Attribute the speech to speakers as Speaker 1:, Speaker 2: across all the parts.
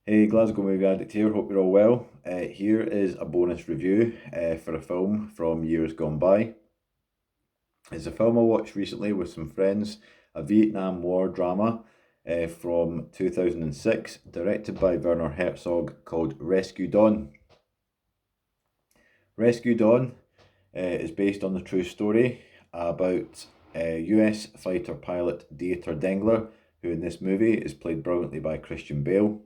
Speaker 1: Hey, Glasgow Movie Addict here, hope you're all well. Here is a bonus review for a film from years gone by. It's a film I watched recently with some friends, a Vietnam War drama from 2006, directed by Werner Herzog, called Rescue Dawn. Rescue Dawn is based on the true story about US fighter pilot Dieter Dengler, who in this movie is played brilliantly by Christian Bale.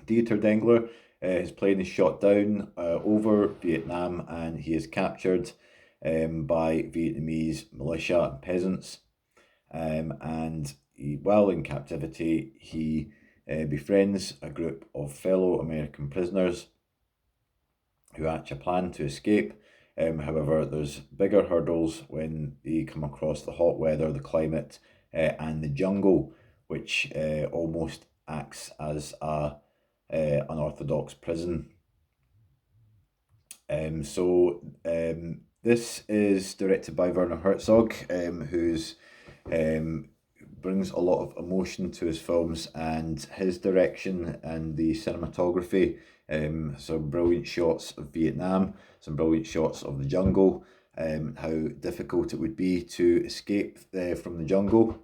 Speaker 1: Dieter Dengler, his plane is shot down over Vietnam, and he is captured by Vietnamese militia and peasants. While in captivity, he befriends a group of fellow American prisoners who hatch a plan to escape. However, there's bigger hurdles when they come across the hot weather, the climate, and the jungle, which almost acts as a unorthodox prison. This is directed by Werner Herzog, who's brings a lot of emotion to his films, and his direction and the cinematography, some brilliant shots of Vietnam, some brilliant shots of the jungle, how difficult it would be to escape from the jungle.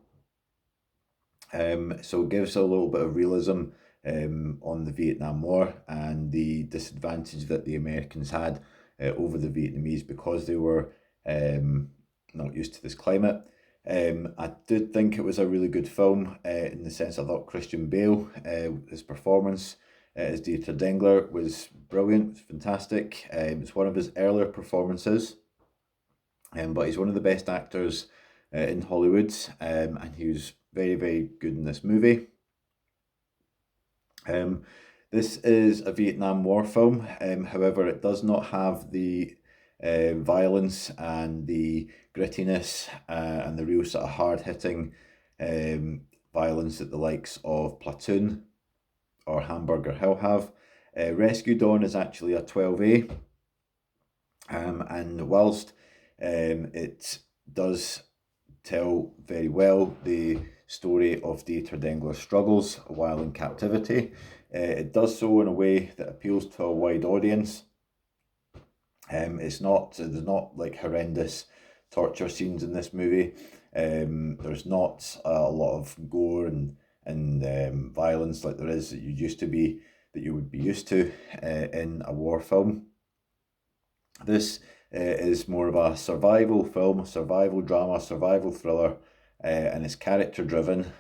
Speaker 1: So it gives a little bit of realism on the Vietnam War and the disadvantage that the Americans had over the Vietnamese because they were not used to this climate. I did think it was a really good film in the sense I thought Christian Bale, his performance as Dieter Dengler was brilliant, was fantastic. It's one of his earlier performances, but he's one of the best actors in Hollywood, and he was very, very good in this movie. This is a Vietnam War film, however, it does not have the violence and the grittiness and the real sort of hard-hitting violence that the likes of Platoon or Hamburger Hill have. Rescue Dawn is actually a 12A, and whilst it does tell very well the story of Dieter Dengler's struggles while in captivity, it does so in a way that appeals to a wide audience. There's not like horrendous torture scenes in this movie. There's not a lot of gore and violence like there is that you would be used to in a war film. This is more of a survival film, a survival drama, survival thriller, and it's character driven,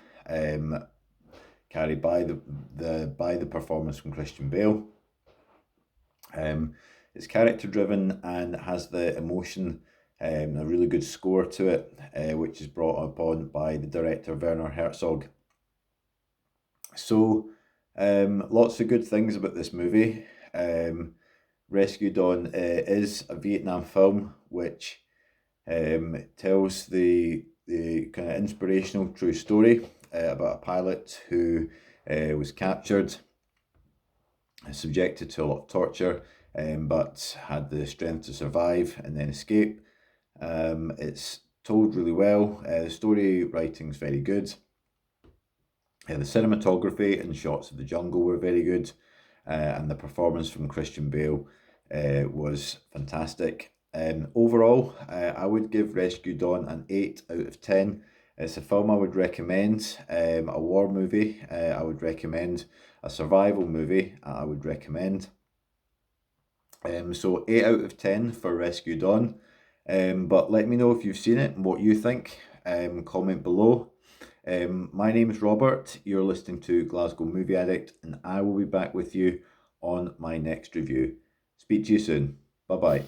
Speaker 1: carried by the performance from Christian Bale. It's character driven and has the emotion, a really good score to it, which is brought upon by the director Werner Herzog. So lots of good things about this movie. Rescue Dawn is a Vietnam film which tells the kind of inspirational true story about a pilot who was captured, subjected to a lot of torture, but had the strength to survive and then escape. It's told really well. The story writing's very good. The cinematography and shots of the jungle were very good, and the performance from Christian Bale was fantastic. Overall, I would give Rescue Dawn an 8 out of 10. It's a film I would recommend, a war movie I would recommend, a survival movie I would recommend. So 8 out of 10 for Rescue Dawn. But let me know if you've seen it and what you think. Comment below. My name is Robert, you're listening to Glasgow Movie Addict, and I will be back with you on my next review. Speak to you soon. Bye bye.